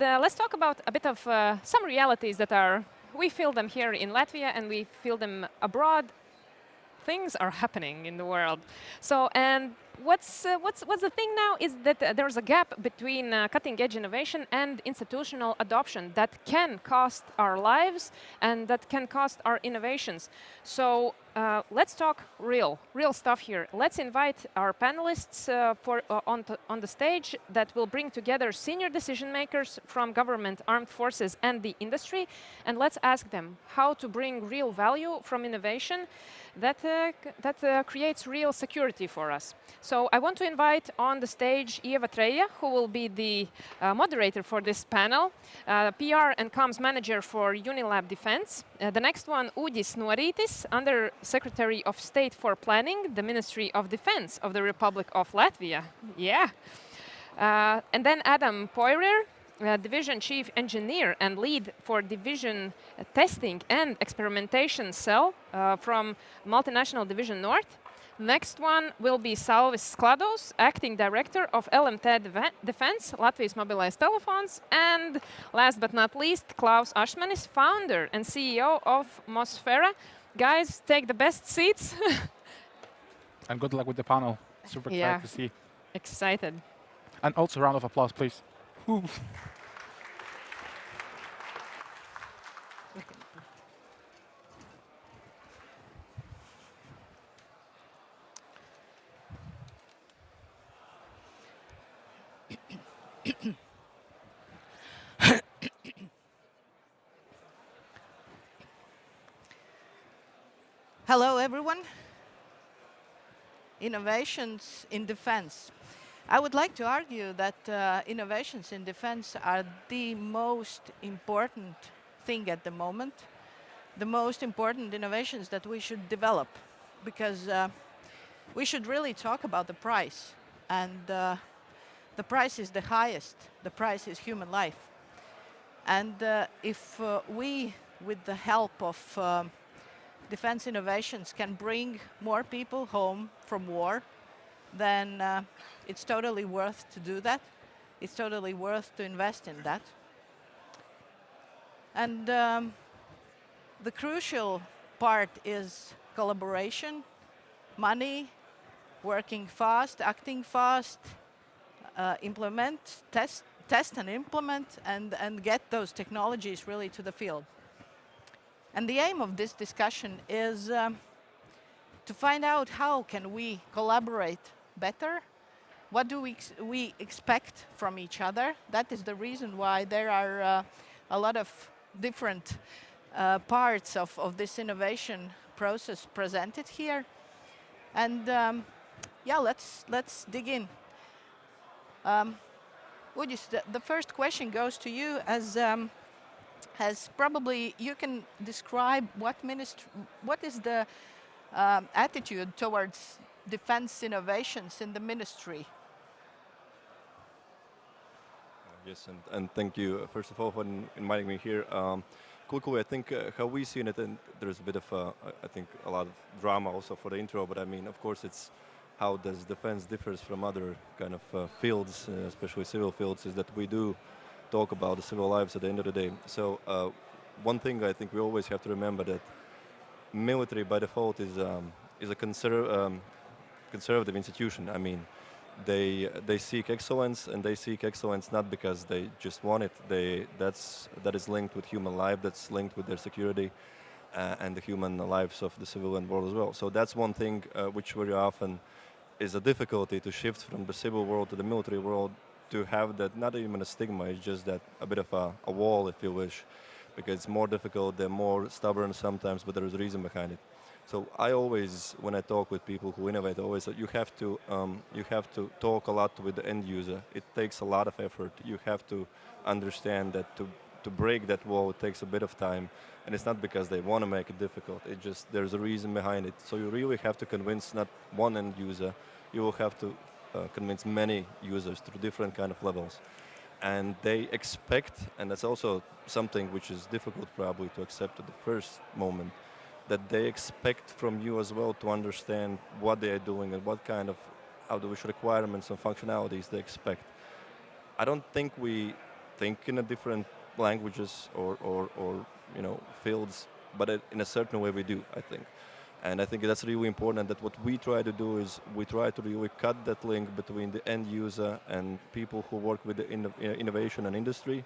let's talk about a bit of some realities that we feel them here in Latvia and we feel them abroad. Things are happening in the world. So, and what's the thing now is that there's a gap between cutting-edge innovation and institutional adoption that can cost our lives and that can cost our innovations. So let's talk real stuff here. Let's invite our panelists on the stage that will bring together senior decision makers from government, armed forces, and the industry, and let's ask them how to bring real value from innovation that creates real security for us. So I want to invite on the stage Ieva Treija, who will be the moderator for this panel, PR and Comms Manager for UniLab Defence. The next one, Uģis Norītis, Under Secretary of State for Planning, the Ministry of Defence of the Republic of Latvia. Yeah. And then Adam Poirier, Division Chief Engineer and Lead for Division Testing and Experimentation Cell from Multinational Division North. Next one will be Salvis Skladovs, Acting Director of LMT Defence, Latvijas mobilais telefons. And last but not least, Klāvs Ašmanis, Founder and CEO of Mosfera. Guys, take the best seats. And good luck with the panel. Super excited to see. Excited. And also a round of applause, please. Hello, everyone. Innovations in defense. I would like to argue that innovations in defense are the most important thing at the moment, the most important innovations that we should develop, because we should really talk about the price. And the price is the highest. The price is human life. And if we, with the help of defense innovations, can bring more people home from war, then it's totally worth to do that. It's totally worth to invest in that. And the crucial part is collaboration, money, working fast, acting fast, implement, test and implement, and get those technologies really to the field. And the aim of this discussion is to find out how can we collaborate better. What do we expect from each other? That is the reason why there are a lot of different parts of this innovation process presented here. And yeah, let's dig in. Uģis, the first question goes to you as probably you can describe what is the attitude towards defense innovations in the ministry. Yes, and thank you, first of all, for inviting me here. Quickly, I think how we see it, and there's a bit of, I think, a lot of drama also for the intro, but I mean, of course, it's how does defense differs from other kind of fields, especially civil fields, is that we do talk about the civil lives at the end of the day. So one thing I think we always have to remember that military by default is a conservative institution. I mean, they seek excellence, and they seek excellence not because they just want it. That is linked with human life. That's linked with their security and the human lives of the civilian world as well. So that's one thing which very often is a difficulty to shift from the civil world to the military world, to have that not even a stigma, it's just that a bit of a wall, if you wish, because it's more difficult, they're more stubborn sometimes, but there is a reason behind it. So I always, when I talk with people who innovate, always you have to talk a lot with the end user. It takes a lot of effort. You have to understand that to break that wall, it takes a bit of time, and it's not because they want to make it difficult. It just there's a reason behind it. So you really have to convince not one end user. You will have to convince many users through different kind of levels. And they expect, and that's also something which is difficult probably to accept at the first moment, that they expect from you as well to understand what they are doing and what kind of requirements and functionalities they expect. I don't think we think in a different languages or fields, but in a certain way we do, I think. And I think that's really important, that what we try to do is we try to really cut that link between the end user and people who work with the innovation and industry,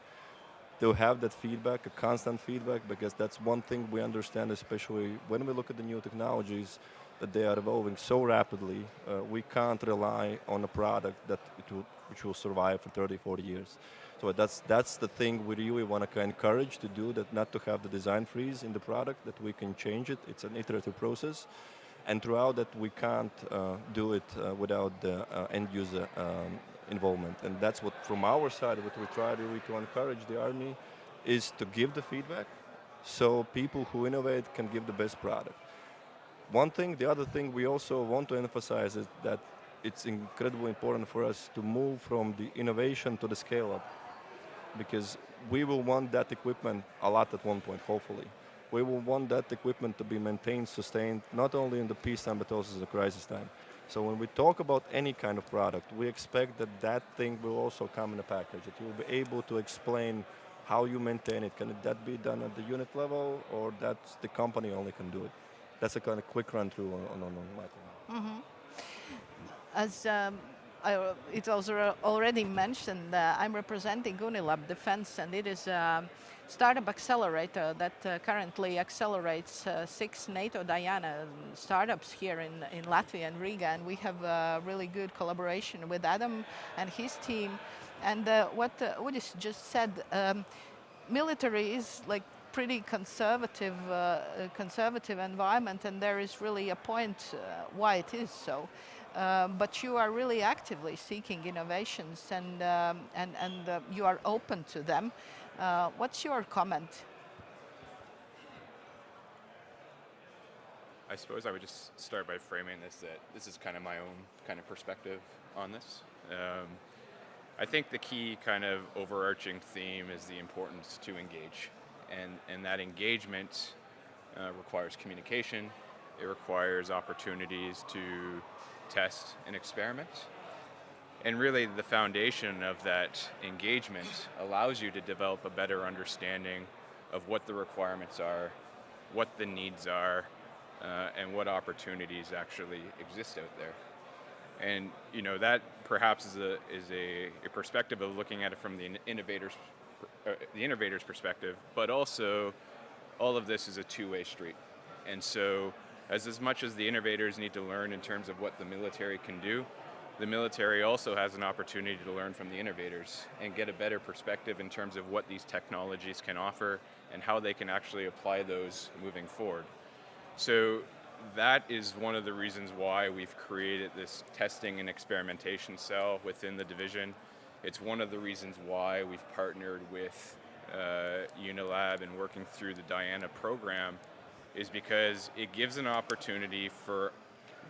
to have that feedback, a constant feedback, because that's one thing we understand, especially when we look at the new technologies, that they are evolving so rapidly. We can't rely on a product which will survive for 30, 40 years. So that's the thing we really want to encourage to do, that not to have the design freeze in the product, that we can change it. It's an iterative process. And throughout that, we can't do it without the end user involvement. And that's what, from our side, what we try really to encourage the Army is to give the feedback so people who innovate can give the best product. One thing, the other thing we also want to emphasize is that it's incredibly important for us to move from the innovation to the scale up, because we will want that equipment a lot at one point, hopefully. We will want that equipment to be maintained, sustained, not only in the peacetime, but also in the crisis time. So when we talk about any kind of product, we expect that that thing will also come in a package, that you will be able to explain how you maintain it. Can that be done at the unit level, or that the company only can do it? That's a kind of quick run through on my thing. Mm-hmm. As it was already mentioned, I'm representing UniLab Defence, and it is a startup accelerator that currently accelerates 6 NATO Diana startups here in Latvia and Riga, and we have a really good collaboration with Adam and his team. And what Uģis just said, military is like pretty conservative environment, and there is really a point why it is so. But you are really actively seeking innovations, and you are open to them. What's your comment? I suppose I would just start by framing this, that this is kind of my own kind of perspective on this. I think the key kind of overarching theme is the importance to engage. And that engagement requires communication. It requires opportunities to test and experiment. And really the foundation of that engagement allows you to develop a better understanding of what the requirements are, what the needs are, and what opportunities actually exist out there. And that perhaps is a perspective of looking at it from the innovator's perspective, but also all of this is a two-way street. And so as much as the innovators need to learn in terms of what the military can do, the military also has an opportunity to learn from the innovators and get a better perspective in terms of what these technologies can offer and how they can actually apply those moving forward. So that is one of the reasons why we've created this testing and experimentation cell within the division. It's one of the reasons why we've partnered with UniLab and working through the Diana program, is because it gives an opportunity for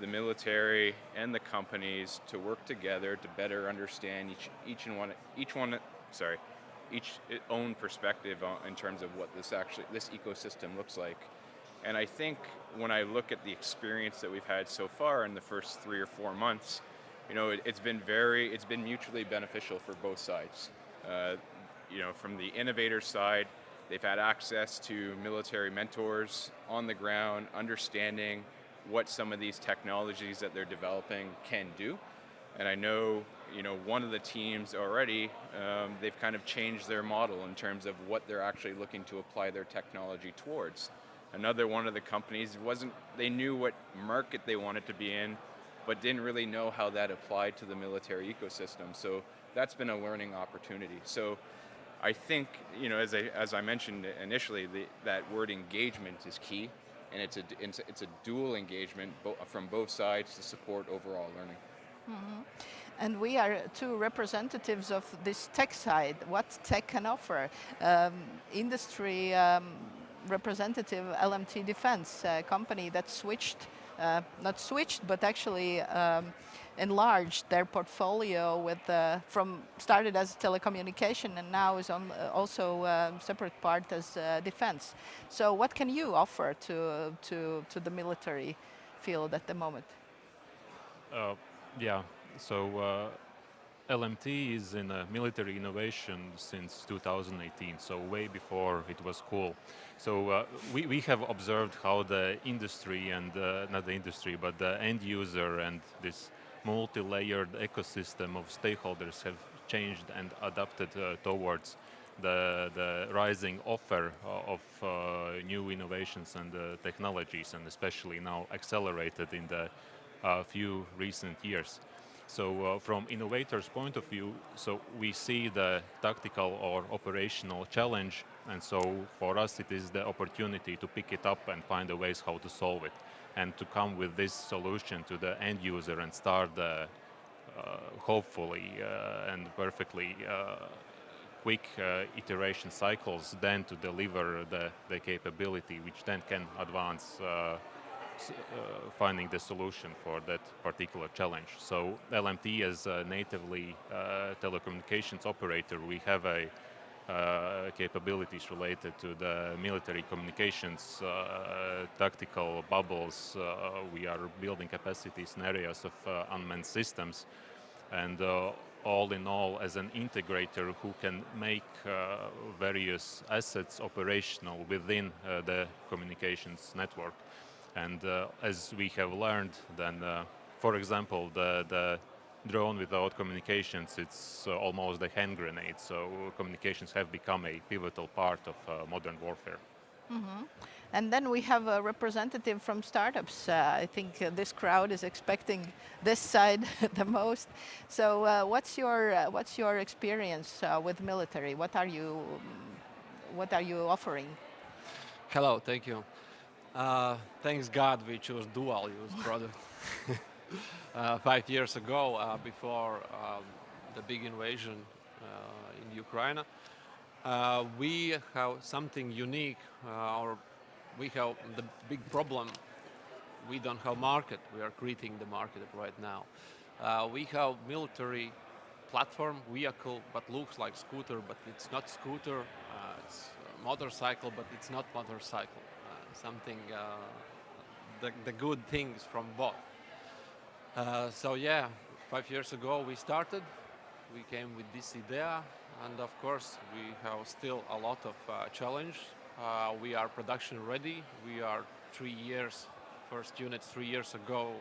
the military and the companies to work together to better understand each own perspective in terms of what this ecosystem looks like. And I think when I look at the experience that we've had so far in the first 3 or 4 months, it's been mutually beneficial for both sides. From the innovator side, they've had access to military mentors on the ground, understanding what some of these technologies that they're developing can do. And I know, one of the teams already, they've kind of changed their model in terms of what they're actually looking to apply their technology towards. Another one of the companies they knew what market they wanted to be in, but didn't really know how that applied to the military ecosystem. So that's been a learning opportunity. So I think, as I mentioned initially, that word engagement is key, and it's a dual engagement from both sides to support overall learning. Mm-hmm. And we are two representatives of this tech side. What tech can offer? Industry representative, LMT Defence, a company that but actually enlarged their portfolio with started as telecommunication and now is also separate part as defense. So what can you offer to the military field at the moment? So LMT is in military innovation since 2018, so way before it was cool. So we have observed how the industry and, not the industry, but the end user and this multi-layered ecosystem of stakeholders have changed and adapted towards the rising offer of new innovations and technologies, and especially now accelerated in the few recent years. So from innovators' point of view, so we see the tactical or operational challenge, and so for us it is the opportunity to pick it up and find the ways how to solve it, and to come with this solution to the end user and start the hopefully and perfectly quick iteration cycles, then to deliver the capability, which then can advance finding the solution for that particular challenge. So LMT, as a natively telecommunications operator, we have a capabilities related to the military communications, tactical bubbles. We are building capacities in areas of unmanned systems, and all in all, as an integrator who can make various assets operational within the communications network. And as we have learned, then, for example, the drone without communications, it's almost a hand grenade. So communications have become a pivotal part of modern warfare. Mm-hmm. And then we have a representative from startups. I think this crowd is expecting this side the most. So what's your experience with military? What are you offering? Hello, thank you. Thanks God we chose dual-use product. 5 years ago, before the big invasion in Ukraine, we have something unique. We have the big problem. We don't have market. We are creating the market right now. We have military platform vehicle, but looks like scooter, but it's not scooter. It's a motorcycle, but it's not motorcycle. Something, the good things from both. So yeah, 5 years ago we started. We came with this idea, and of course we have still a lot of challenge. We are production ready. We are 3 years, first units 3 years ago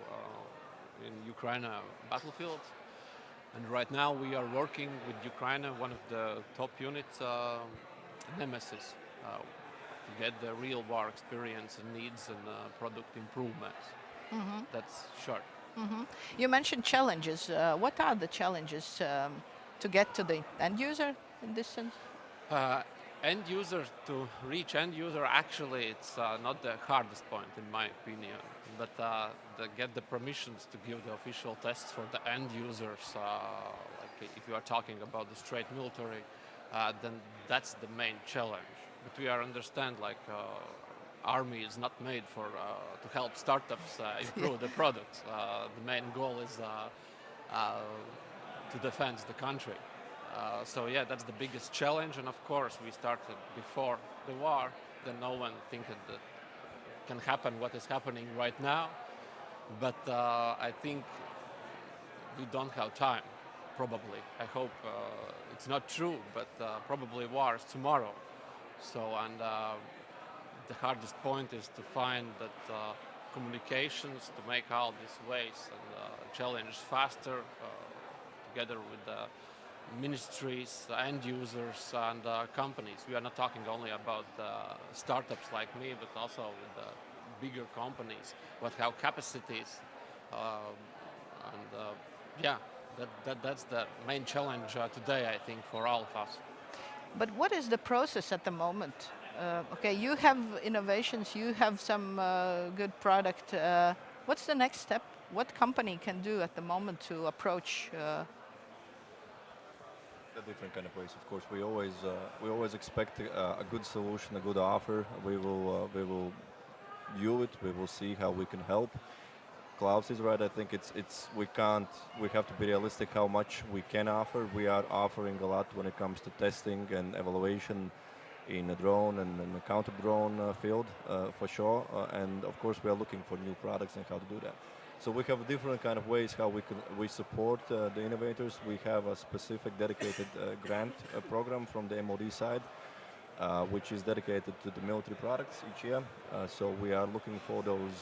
in Ukraine battlefield. And right now we are working with Ukraine, one of the top units, Nemesis, to get the real war experience and needs and product improvements. Mm-hmm. That's short. Mm-hmm. You mentioned challenges. What are the challenges to get to the end user in this sense? End user, to reach end user, actually it's not the hardest point in my opinion, but to get the permissions to give the official tests for the end users, like if you are talking about the straight military, then that's the main challenge. But we understand like army is not made for to help startups improve the products. The main goal is to defend the country. So yeah, that's the biggest challenge. And of course, we started before the war. Then no one think that can happen what is happening right now. But I think we don't have time. Probably, I hope it's not true, but probably war is tomorrow. So, and the hardest point is to find that communications to make all these ways and challenge faster together with the ministries, end users, and companies. We are not talking only about startups like me, but also with the bigger companies what have capacities. Yeah, that's the main challenge today, I think, for all of us. But what is the process at the moment? Okay, you have innovations, you have some good product. What's the next step? What company can do at the moment to approach? The different kind of ways, of course. We always expect a good solution, a good offer. We will view it. We will see how we can help. Klāvs is right. I think we have to be realistic how much we can offer. We are offering a lot when it comes to testing and evaluation in a drone and in the counter-drone field, for sure. And of course, we are looking for new products and how to do that. So we have different kind of ways how we support the innovators. We have a specific dedicated grant program from the MOD side, which is dedicated to the military products each year. So we are looking for those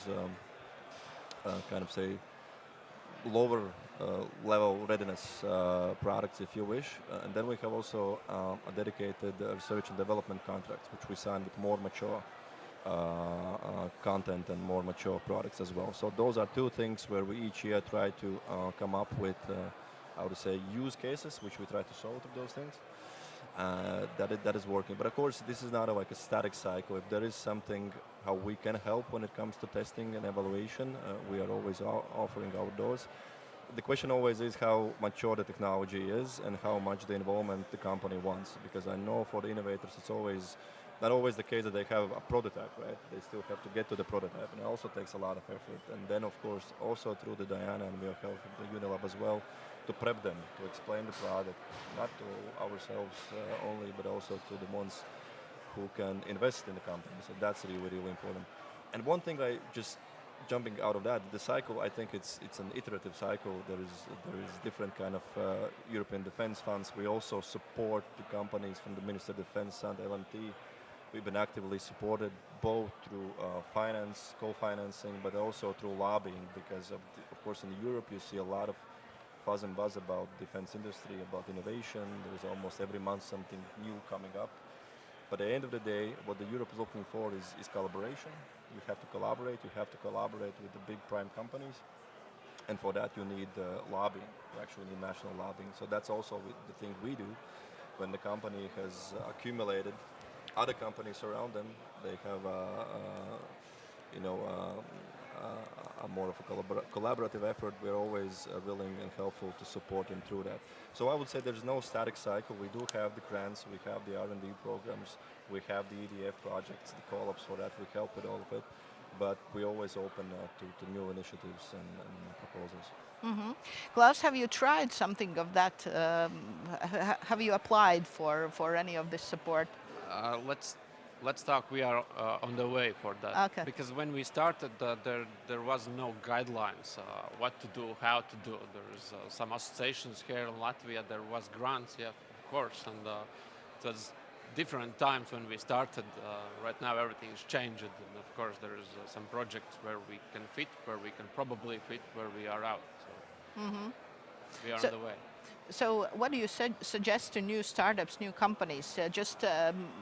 kind of say lower level readiness products, if you wish. And then we have also a dedicated research and development contracts, which we sign with more mature content and more mature products as well. So those are two things where we each year try to come up with, I would say, use cases, which we try to solve of those things. That is working. But of course, this is not like a static cycle. If there is something how we can help when it comes to testing and evaluation, we are always offering our doors. The question always is how mature the technology is and how much the involvement the company wants. Because I know for the innovators, it's always not always the case that they have a prototype, right? They still have to get to the prototype, and it also takes a lot of effort. And then, of course, also through the Diana, and we are helping the UniLab as well, to prep them, to explain the product, not to ourselves only, but also to the ones who can invest in the company. So that's really, really important. And one thing jumping out of that, the cycle, I think it's an iterative cycle. There is different kind of European defense funds. We also support the companies from the Ministry of Defense and LMT. We've been actively supported both through finance, co-financing, but also through lobbying, because of course in Europe you see a lot of fuzz and buzz about defense industry, about innovation. There's almost every month something new coming up. But at the end of the day, what the Europe is looking for is collaboration. You have to collaborate. You have to collaborate with the big prime companies. And for that, you need lobbying. You actually need national lobbying. So that's also the thing we do. When the company has accumulated other companies around them, they have a more of a collaborative effort. We're always willing and helpful to support them through that. So I would say there's no static cycle. We do have the grants, we have the R&D programs, we have the EDF projects, the call-ups for that. We help with all of it, but we always open to new initiatives and proposals. Mm-hmm. Klāvs, have you tried something of that? Have you applied for any of this support? Let's talk. We are on the way for that. Okay. Because when we started, there was no guidelines what to do, how to do. There's some associations here in Latvia. There was grants, yeah, of course, and it was different times when we started. Right now, everything is changed, and of course, there is some projects where we can fit, where we can probably fit, where we are out. So we are on the way. So what do you suggest to new startups, new companies?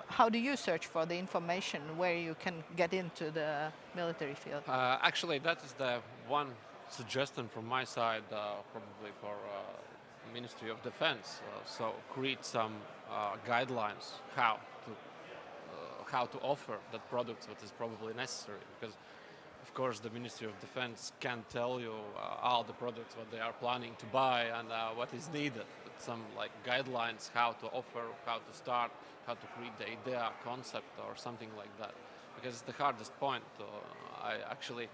How do you search for the information where you can get into the military field? Actually, that is the one suggestion from my side, probably for Ministry of Defence. So create some guidelines how to offer that product what is probably necessary. Because of course, the Ministry of Defence can tell you all the products what they are planning to buy and what is needed. But some like guidelines how to offer, how to start, how to create the idea, concept, or something like that. Because it's the hardest point. I actually,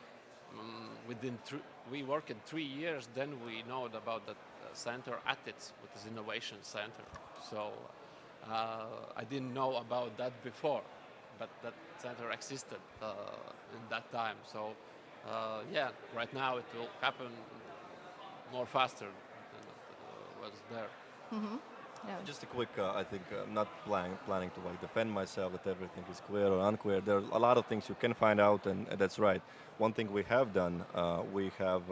we work in 3 years, then we know about that center attīstītu, which is innovation center. So I didn't know about that before. But that center existed in that time. So, yeah, right now it will happen more faster than it was there. Mm-hmm. Yeah. Just a quick, I think, I'm not planning to like defend myself that everything is clear or unclear. There are a lot of things you can find out, and that's right. One thing we have done, we have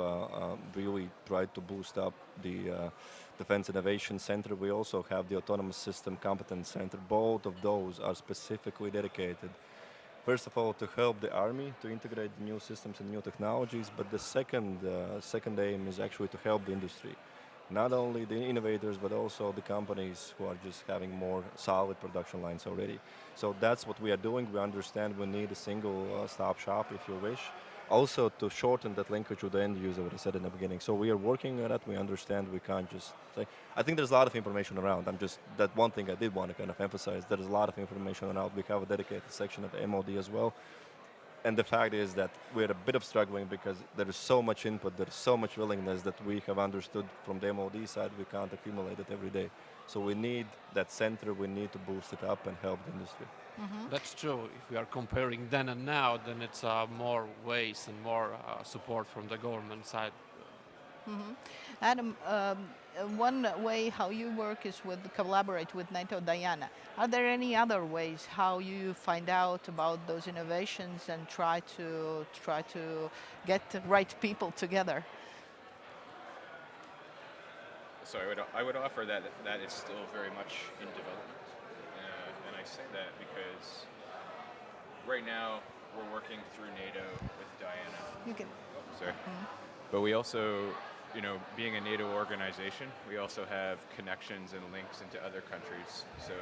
really tried to boost up the Defense Innovation Center. We also have the Autonomous System Competence Center. Both of those are specifically dedicated, first of all, to help the Army to integrate new systems and new technologies, but the second aim is actually to help the industry. Not only the innovators, but also the companies who are just having more solid production lines already. So that's what we are doing. We understand we need a single stop shop, if you wish. Also to shorten that linkage with the end user, what I said in the beginning. So we are working on that. We understand we can't just say, I think there's a lot of information around. That one thing I did want to kind of emphasize, there is a lot of information around. We have a dedicated section at the MOD as well. And the fact is that we're a bit of struggling because there is so much input, there is so much willingness that we have understood from the MOD side, we can't accumulate it every day. So we need that center, we need to boost it up and help the industry. That's true. If we are comparing then and now, then it's more ways and more support from the government side. Adam, one way how you work is collaborate with NATO Diana. Are there any other ways how you find out about those innovations and try to get the right people together? So I would offer that that is still very much in development. And I say that because right now we're working through NATO with Diana. You can. Sorry. But we also, being a NATO organization, we also have connections and links into other countries. So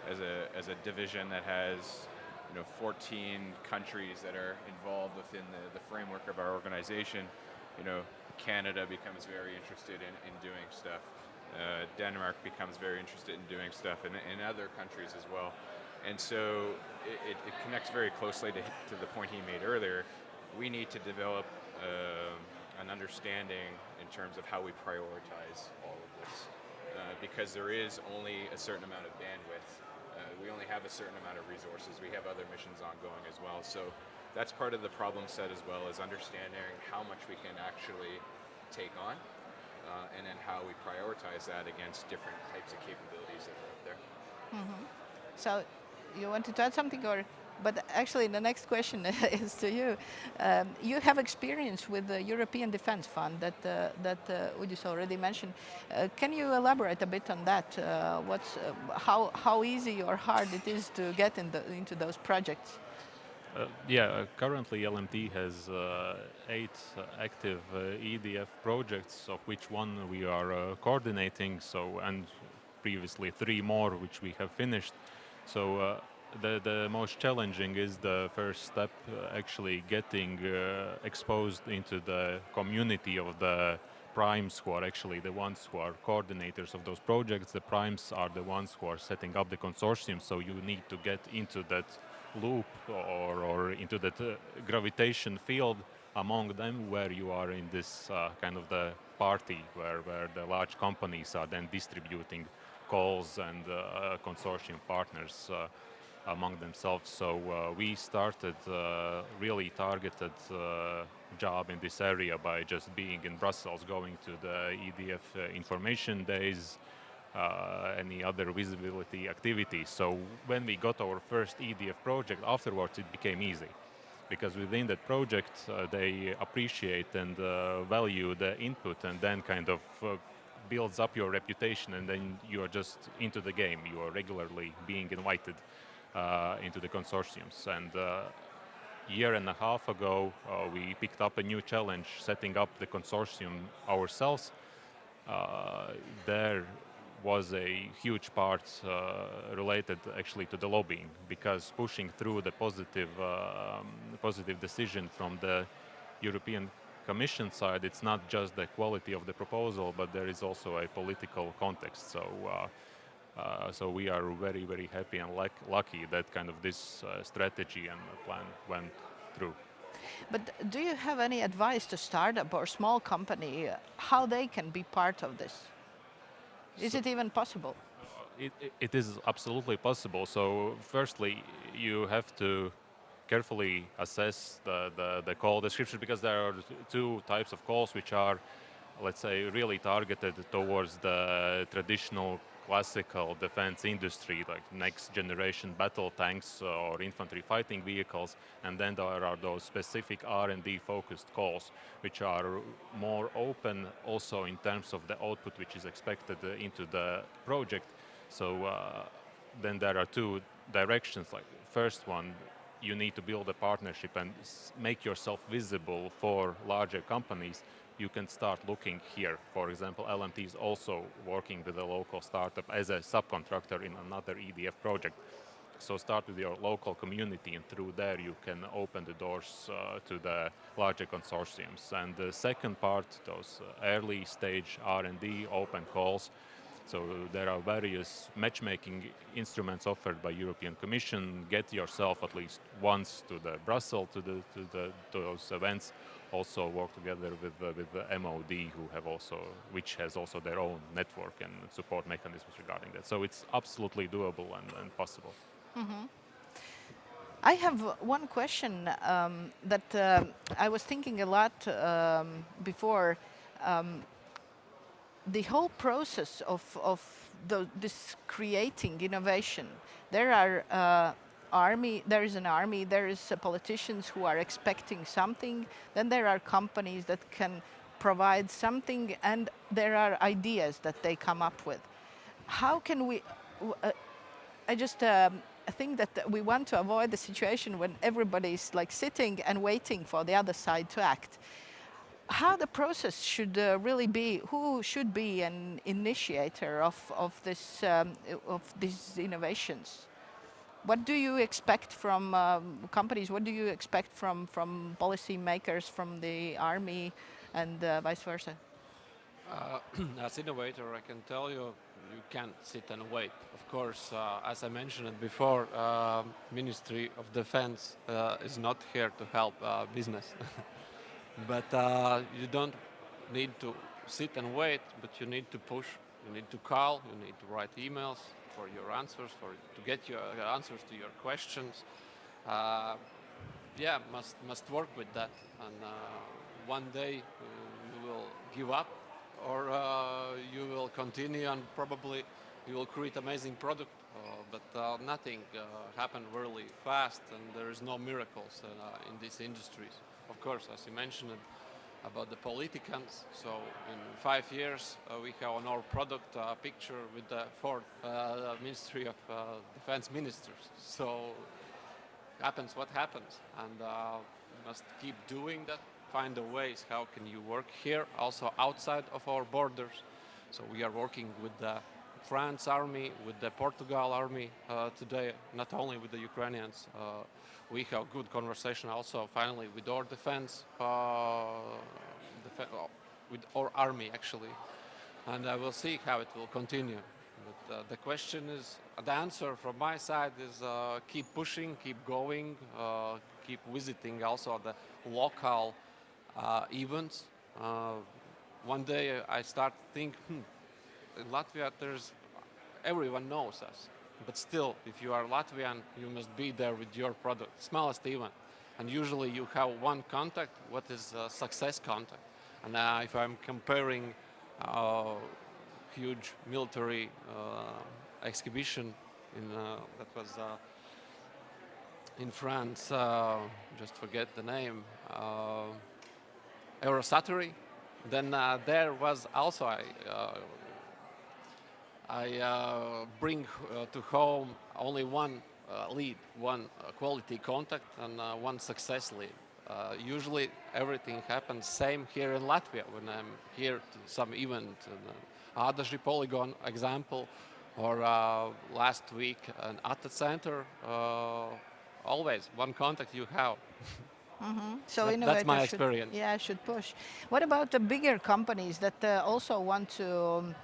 as a division that has 14 countries that are involved within the framework of our organization, Canada becomes very interested in doing stuff. Denmark becomes very interested in doing stuff, and other countries as well. And so it connects very closely to the point he made earlier. We need to develop an understanding in terms of how we prioritize all of this. Because there is only a certain amount of bandwidth. We only have a certain amount of resources. We have other missions ongoing as well. So that's part of the problem set as well, is understanding how much we can actually take on, and then how we prioritize that against different types of capabilities that are out there. So you wanted to add something, but actually the next question is to you. You have experience with the European Defence Fund that Uģis already mentioned. Can you elaborate a bit on that? How easy or hard it is to get into those projects? Currently LMT has 8 active EDF projects, of which one we are coordinating, and previously 3 more which we have finished. So the most challenging is the first step, actually getting exposed into the community of the primes, who are actually the ones who are coordinators of those projects. The primes are the ones who are setting up the consortium, so you need to get into that loop or into that gravitation field among them, where you are in this kind of the party where the large companies are then distributing calls and consortium partners among themselves. So we started really targeted job in this area by just being in Brussels, going to the EDF information days, any other visibility activities. So when we got our first EDF project, afterwards it became easy, because within that project they appreciate and value the input, and then kind of builds up your reputation, and then you are just into the game. You are regularly being invited into the consortiums. And a year and a half ago we picked up a new challenge, setting up the consortium ourselves. There was a huge part related actually to the lobbying, because pushing through the positive decision from the European Commission side, it's not just the quality of the proposal, but there is also a political context. So we are very, very happy and lucky that kind of this strategy and plan went through. But do you have any advice to startup or small company how they can be part of this? Is it even possible? It is absolutely possible. So firstly, you have to carefully assess the call description, because there are 2 types of calls which are, let's say, really targeted towards the traditional classical defense industry, like next generation battle tanks or infantry fighting vehicles. And then there are those specific R&D focused calls, which are more open also in terms of the output which is expected into the project. So then there are 2 directions. Like first one, you need to build a partnership and make yourself visible for larger companies. You can start looking here. For example, LMT is also working with a local startup as a subcontractor in another EDF project. So start with your local community, and through there you can open the doors to the larger consortiums. And the second part, those early stage R&D open calls, So there are various matchmaking instruments offered by European Commission. Get yourself at least once to the Brussels to those events. Also work together with the MOD, which has also their own network and support mechanisms regarding that. So it's absolutely doable and possible. I have one question that I was thinking a lot before. The whole process of this creating innovation, there is an army, there is politicians who are expecting something, then there are companies that can provide something, and there are ideas that they come up with. How can we, I just think that we want to avoid the situation when everybody's like sitting and waiting for the other side to act. How the process should really be, who should be an initiator of these innovations? What do you expect from companies? What do you expect from policy makers, from the army, and vice versa? As innovator, I can tell you, you can't sit and wait. Of course, as I mentioned it before, Ministry of Defence is not here to help business. But you don't need to sit and wait, but you need to push, you need to call, you need to write emails for your answers, to get your answers to your questions. Yeah, must work with that. And one day you will give up, or you will continue, and probably you will create amazing product. But nothing happen really fast, and there is no miracles in these industries. Of course, as you mentioned about the politicians, so in 5 years we have on our product a picture with the 4 Ministry of Defence ministers. So happens what happens, and must keep doing that, find the ways how can you work here, also outside of our borders. So we are working with the France army, with the Portugal army today, not only with the Ukrainians. We have good conversation also finally with our defense, with our army actually, and I will see how it will continue. But the question is, the answer from my side is keep pushing, keep going, keep visiting also the local events. One day I start to think, in Latvia everyone knows us. But still, if you are Latvian, you must be there with your product, smallest event. And usually you have one contact, what is a success contact. And if I'm comparing huge military exhibition that was in France, just forget the name, Eurosatory, then there was also I bring to home only one lead, one quality contact, and one success lead. Usually everything happens same here in Latvia when I'm here to some event. Ādaži Polygon example, or last week at the center, always one contact you have. So that's my experience. Should push. What about the bigger companies that also want to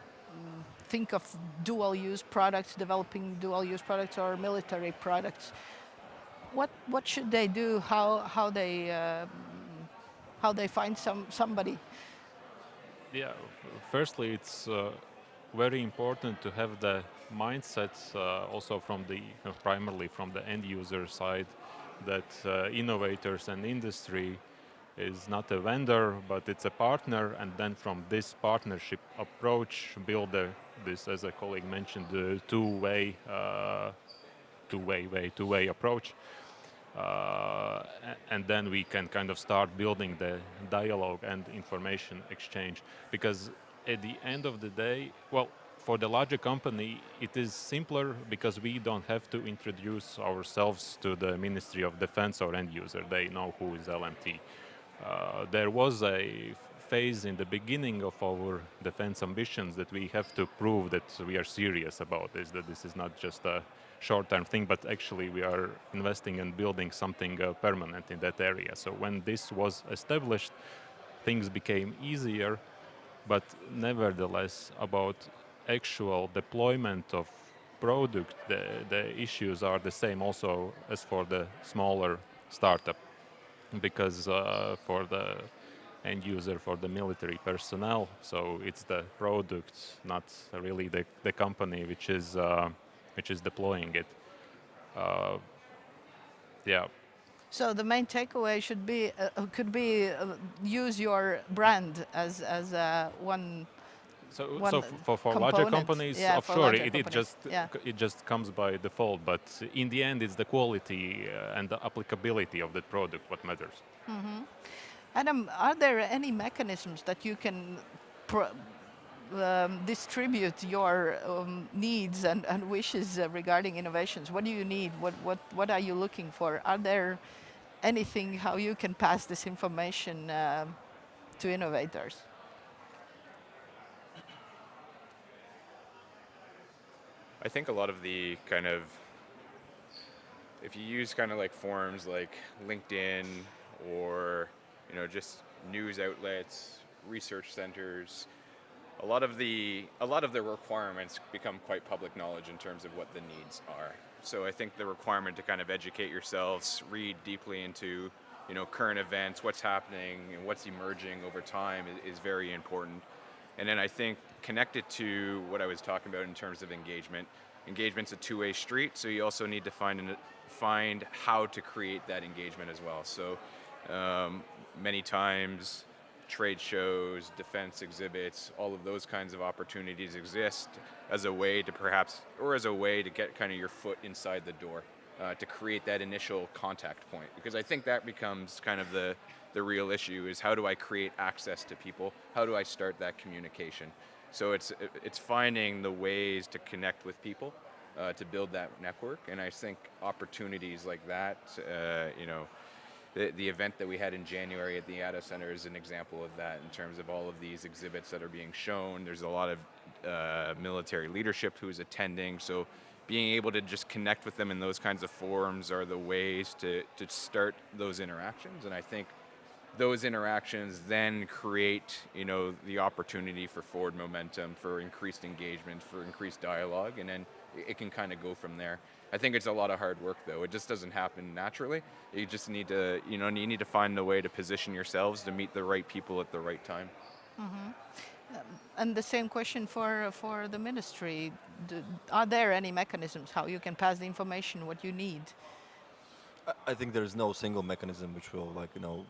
think of dual-use products, developing dual-use products or military products? What should they do? How they find somebody? Yeah, firstly, it's very important to have the mindset also from primarily from the end user side, that innovators and industry is not a vendor, but it's a partner, and then from this partnership approach, build this, as a colleague mentioned, the two-way approach, and then we can kind of start building the dialogue and information exchange. Because at the end of the day, well, for the larger company, it is simpler because we don't have to introduce ourselves to the Ministry of Defence or end user. They know who is LMT. There was a phase in the beginning of our defense ambitions that we have to prove that we are serious about this, that this is not just a short-term thing, but actually we are investing and building something permanent in that area. So when this was established, things became easier, but nevertheless, about actual deployment of product, the issues are the same also as for the smaller startup, because for the end user, for the military personnel, so it's the product, not really the company which is deploying it. Yeah. So the main takeaway could be use your brand as one. So one for larger component. companies, Yeah, of for sure, larger it companies. Yeah. just comes by default. But in the end, it's the quality and the applicability of the product what matters. Adam, are there any mechanisms that you can distribute your needs and wishes regarding innovations? What do you need? What are you looking for? Are there anything how you can pass this information to innovators? I think a lot of the kind of, if you use kind of like forums like LinkedIn or just news outlets, research centers, a lot of the requirements become quite public knowledge in terms of what the needs are. So I think the requirement to kind of educate yourselves, read deeply into current events, what's happening and what's emerging over time is very important. And then I think connected to what I was talking about in terms of engagement, engagement's a two-way street, so you also need to find how to create that engagement as well. So many times trade shows, defense exhibits, all of those kinds of opportunities exist as a way to get kind of your foot inside the door, to create that initial contact point. Because I think that becomes kind of the real issue, is how do I create access to people? How do I start that communication? So it's finding the ways to connect with people, to build that network. And I think opportunities like that, the event that we had in January at the IATA Center is an example of that in terms of all of these exhibits that are being shown. There's a lot of military leadership who's attending, so being able to just connect with them in those kinds of forums are the ways to start those interactions. And I think those interactions then create, the opportunity for forward momentum, for increased engagement, for increased dialogue, and then it can kind of go from there. I think it's a lot of hard work, though. It just doesn't happen naturally. You just need to, you need to find a way to position yourselves to meet the right people at the right time. And the same question for the ministry. Are there any mechanisms how you can pass the information what you need? I think there's no single mechanism which will,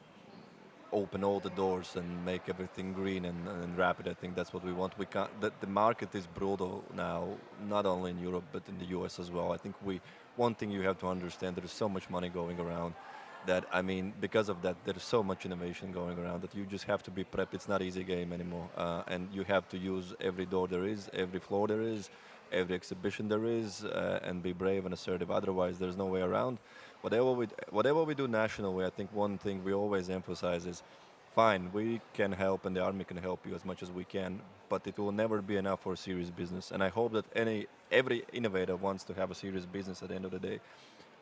open all the doors and make everything green and rapid. I think that's what we want. We can't. The market is brutal now, not only in Europe but in the US as well. I think one thing you have to understand, there is so much money going around that, because of that, there is so much innovation going around that you just have to be prepped. It's not an easy game anymore, and you have to use every door there is, every floor there is, every exhibition there is, and be brave and assertive. Otherwise, there's no way around. Whatever we do nationally, I think one thing we always emphasize is, fine, we can help and the Army can help you as much as we can, but it will never be enough for a serious business. And I hope that every innovator wants to have a serious business at the end of the day.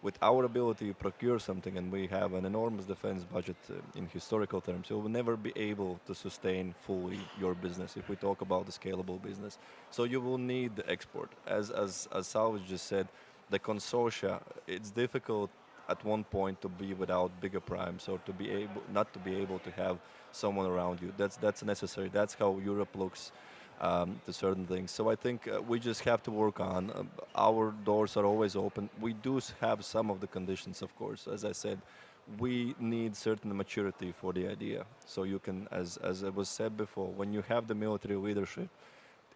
With our ability to procure something, and we have an enormous defense budget in historical terms, you will never be able to sustain fully your business if we talk about the scalable business. So you will need the export. As Salvis just said, the consortia, it's difficult at one point to be without bigger primes, or not to be able to have someone around you. That's necessary. That's how Europe looks to certain things. So I think we just have to work on. Our doors are always open. We do have some of the conditions, of course. As I said, we need certain maturity for the idea. So you can, as it was said before, when you have the military leadership,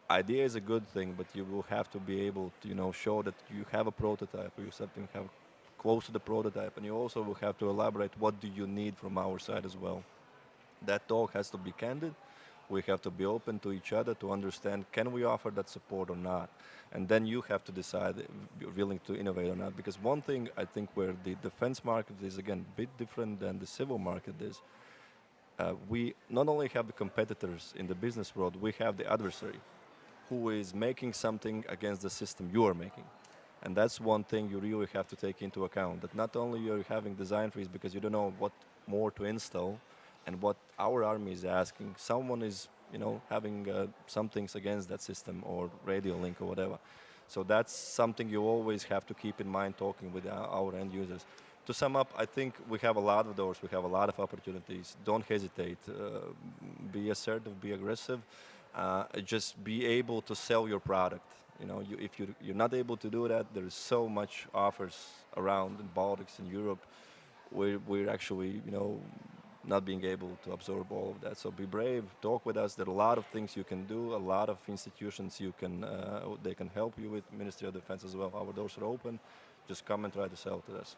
idea is a good thing, but you will have to be able to, show that you have a prototype, or you have close to the prototype, and you also will have to elaborate what do you need from our side as well. That talk has to be candid. We have to be open to each other to understand, can we offer that support or not? And then you have to decide if you're willing to innovate or not. Because one thing I think where the defense market is, again, a bit different than the civil market is, we not only have the competitors in the business world, we have the adversary who is making something against the system you are making. And that's one thing you really have to take into account, that not only you're having design freeze because you don't know what more to install and what our army is asking, someone is having some things against that system or radio link or whatever. So that's something you always have to keep in mind talking with our end users. To sum up, I think we have a lot of doors, we have a lot of opportunities. Don't hesitate. Be assertive, be aggressive. Just be able to sell your product. If you're not able to do that, there is so much offers around in Baltics, in Europe. We're actually, not being able to absorb all of that. So be brave, talk with us. There are a lot of things you can do, a lot of institutions they can help you with, Ministry of Defence as well. Our doors are open. Just come and try to sell to us.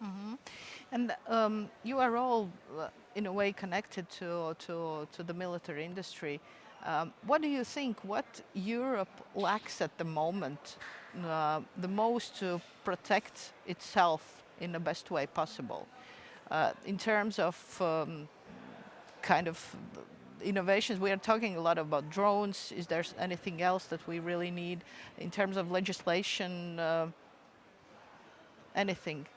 Mm-hmm. And you are all, in a way, connected to the military industry. What do you think, what Europe lacks at the moment the most to protect itself in the best way possible? In terms of kind of innovations, we are talking a lot about drones. Is there anything else that we really need in terms of legislation? Anything?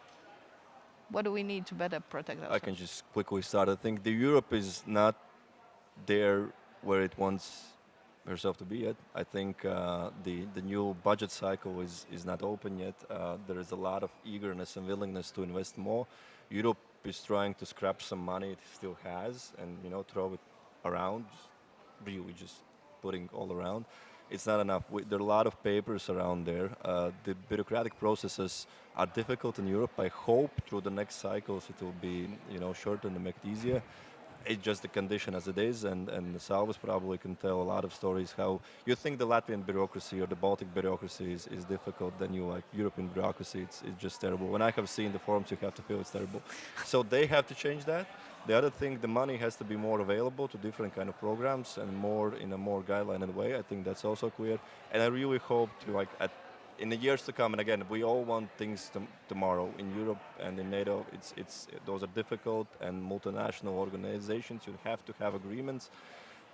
What do we need to better protect ourselves? I can just quickly start. I think the Europe is not there where it wants herself to be yet. I think the new budget cycle is not open yet. There is a lot of eagerness and willingness to invest more. Europe is trying to scrap some money it still has and throw it around, really just putting all around. It's not enough. There are a lot of papers around there. The bureaucratic processes are difficult in Europe. I hope through the next cycles it will be shortened and make it easier. It's just the condition as it is, and Salvis probably can tell a lot of stories how you think the Latvian bureaucracy or the Baltic bureaucracy is difficult, then you like European bureaucracy, it's just terrible. When I have seen the forms, you have to feel it's terrible. So they have to change that. The other thing, the money has to be more available to different kind of programs and more in a more guidelined way. I think that's also clear. And I really hope to in the years to come, and again, we all want things tomorrow. In Europe and in NATO, those are difficult, and multinational organizations, you have to have agreements,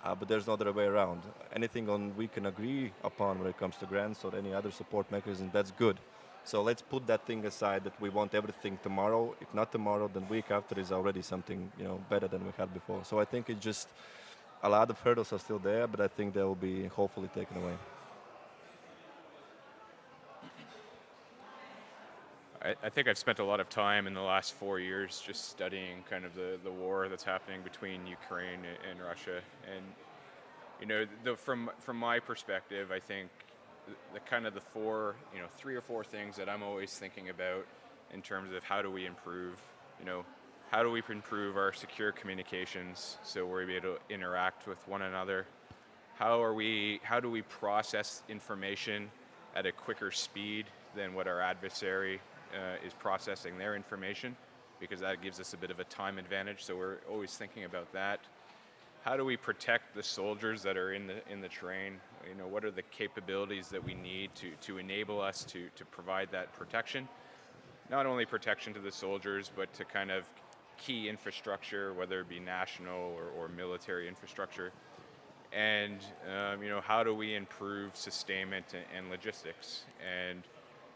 but there's no other way around. Anything we can agree upon when it comes to grants or any other support mechanism, that's good. So let's put that thing aside that we want everything tomorrow. If not tomorrow, then week after is already something better than we had before. So I think it's just a lot of hurdles are still there, but I think they will be hopefully taken away. I think I've spent a lot of time in the last 4 years just studying kind of the war that's happening between Ukraine and Russia. And, from my perspective, I think the kind of the three or four things that I'm always thinking about in terms of how do we improve, how do we improve our secure communications so we're able to interact with one another? How do we process information at a quicker speed than what our adversary is processing their information, because that gives us a bit of a time advantage. So we're always thinking about that. How do we protect the soldiers that are in the train? What are the capabilities that we need to enable us to provide that protection? Not only protection to the soldiers, but to kind of key infrastructure, whether it be national or military infrastructure. And how do we improve sustainment and logistics? And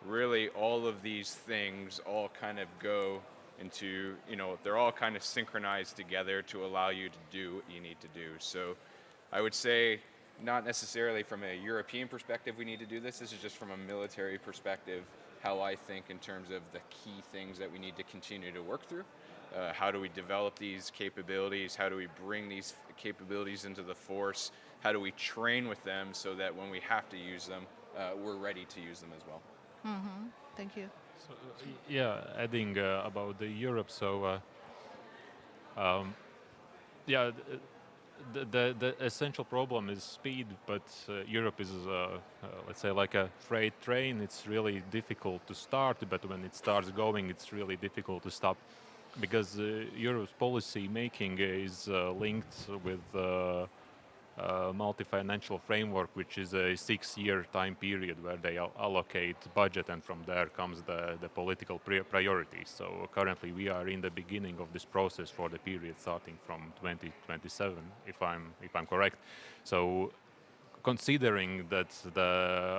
really all of these things all kind of go into, they're all kind of synchronized together to allow you to do what you need to do. So I would say not necessarily from a European perspective we need to do this. This is just from a military perspective, how I think in terms of the key things that we need to continue to work through. How do we develop these capabilities? How do we bring these capabilities into the force? How do we train with them so that when we have to use them, we're ready to use them as well? Mm-hmm. Thank you. So, adding about the Europe, so the essential problem is speed, but Europe is, let's say, like a freight train. It's really difficult to start, but when it starts going, it's really difficult to stop, because Europe's policy making is linked with multi-financial framework, which is a 6-year time period where they allocate budget, and from there comes the political priorities. So currently we are in the beginning of this process for the period starting from 2027, if I'm correct. So considering that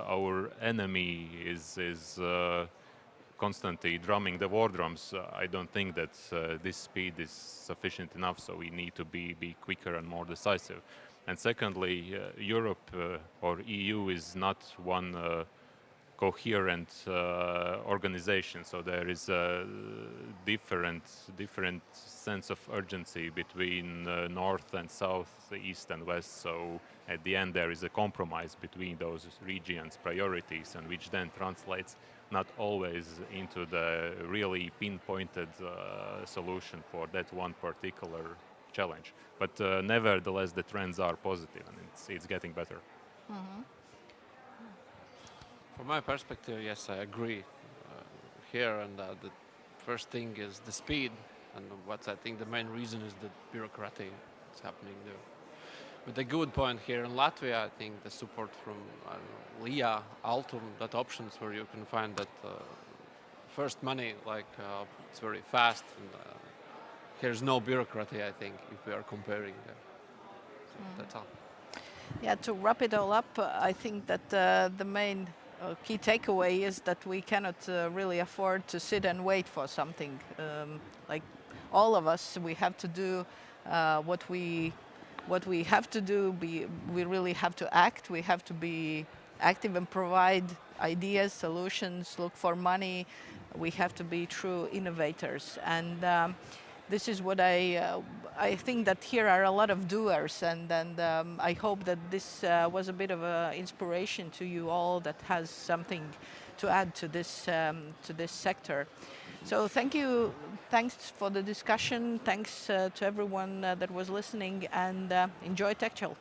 our enemy is constantly drumming the war drums, I don't think that this speed is sufficient enough, so we need to be quicker and more decisive. And secondly, Europe or EU is not one coherent organization. So there is a different sense of urgency between north and south, east and west. So at the end, there is a compromise between those regions' priorities, and which then translates not always into the really pinpointed solution for that one particular challenge. But nevertheless, the trends are positive, and it's getting better. From my perspective, yes, I agree here. And the first thing is the speed, and what I think the main reason is the bureaucracy that's happening there. But the good point here in Latvia, I think the support from LIA, Altum, that options where you can find that first money, like it's very fast, and there's no bureaucracy, I think, if we are comparing there. So that's all. Yeah, to wrap it all up, I think that the main key takeaway is that we cannot really afford to sit and wait for something. Like all of us, we have to do what we have to do. We really have to act. We have to be active and provide ideas, solutions, look for money. We have to be true innovators. And this is what I think that here are a lot of doers, and I hope that this was a bit of an inspiration to you all that has something to add to this sector. So thank you, thanks for the discussion, thanks to everyone that was listening, and enjoy TechChill.